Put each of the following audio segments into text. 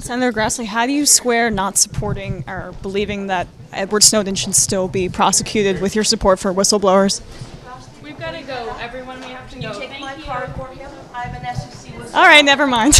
Senator Grassley, how do you square not supporting or believing that Edward Snowden should still be prosecuted with your support for whistleblowers? We've got to go. Everyone, we have to go. Take my card for him. I'm an SEC whistleblower. All right, never mind.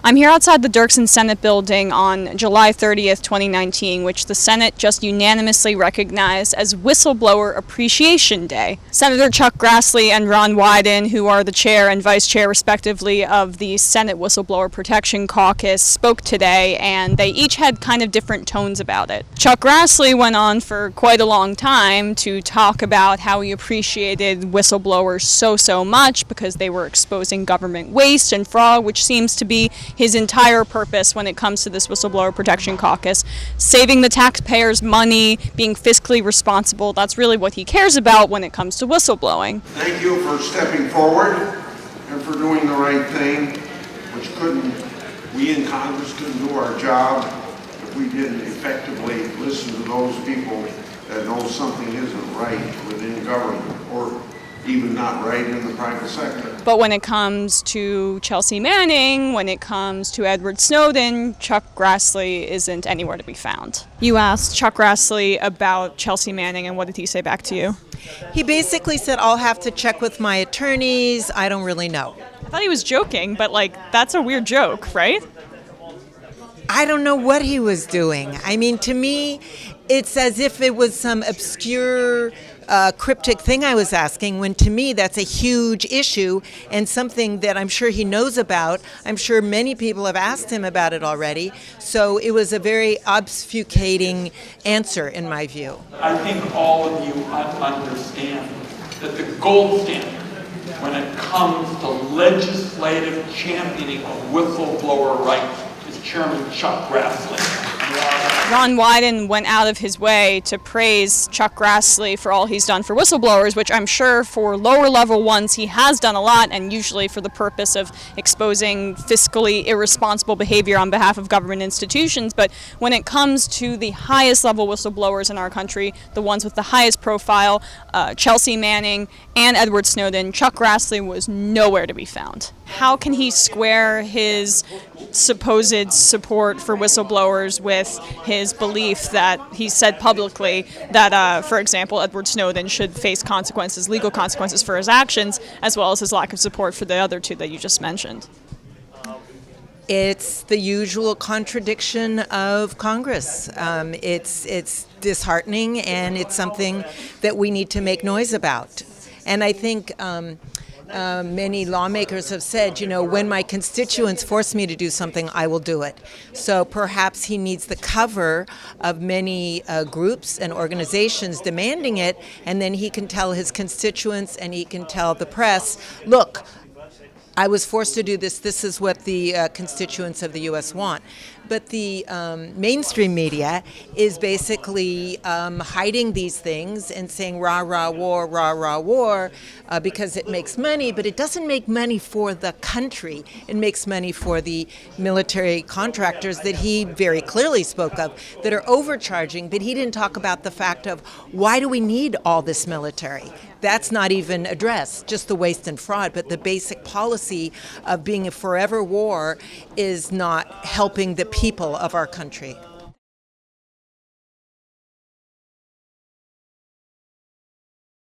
I'm here outside the Dirksen Senate building on July 30th, 2019, which the Senate just unanimously recognized as Whistleblower Appreciation Day. Senator Chuck Grassley and Ron Wyden, who are the chair and vice chair respectively of the Senate Whistleblower Protection Caucus, spoke today, and they each had kind of different tones about it. Chuck Grassley went on for quite a long time to talk about how he appreciated whistleblowers so much because they were exposing government waste and fraud, which seems to be his entire purpose when it comes to this Whistleblower Protection Caucus. Saving the taxpayers' money, being fiscally responsible, that's really what he cares about when it comes to whistleblowing. Thank you for stepping forward and for doing the right thing, we in Congress couldn't do our job if we didn't effectively listen to those people that know something isn't right within government or even not right in the private sector. But when it comes to Chelsea Manning, when it comes to Edward Snowden, Chuck Grassley isn't anywhere to be found. You asked Chuck Grassley about Chelsea Manning, and what did he say back to you? He basically said, I'll have to check with my attorneys. I don't really know. I thought he was joking, but that's a weird joke, right? I don't know what he was doing. I mean, to me, it's as if it was some obscure, cryptic thing I was asking, when to me that's a huge issue and something that I'm sure he knows about. I'm sure many people have asked him about it already. So it was a very obfuscating answer, in my view. I think all of you understand that the gold standard when it comes to legislative championing of whistleblower rights is Chairman Chuck Grassley. Ron Wyden went out of his way to praise Chuck Grassley for all he's done for whistleblowers, which I'm sure for lower level ones he has done a lot, and usually for the purpose of exposing fiscally irresponsible behavior on behalf of government institutions. But when it comes to the highest level whistleblowers in our country, the ones with the highest profile, Chelsea Manning and Edward Snowden, Chuck Grassley was nowhere to be found. How can he square his supposed support for whistleblowers with his belief that he said publicly that, for example, Edward Snowden should face consequences, legal consequences for his actions, as well as his lack of support for the other two that you just mentioned? It's the usual contradiction of Congress. It's disheartening, and it's something that we need to make noise about. And I think many lawmakers have said, when my constituents force me to do something, I will do it. So perhaps he needs the cover of many groups and organizations demanding it, and then he can tell his constituents and he can tell the press, look, I was forced to do this. This is what the constituents of the U.S. want. But the mainstream media is basically hiding these things and saying rah, rah, war, because it makes money. But it doesn't make money for the country. It makes money for the military contractors that he very clearly spoke of that are overcharging. But he didn't talk about the fact of why do we need all this military? That's not even addressed, just the waste and fraud. But the basic policy of being a forever war is not helping the people of our country.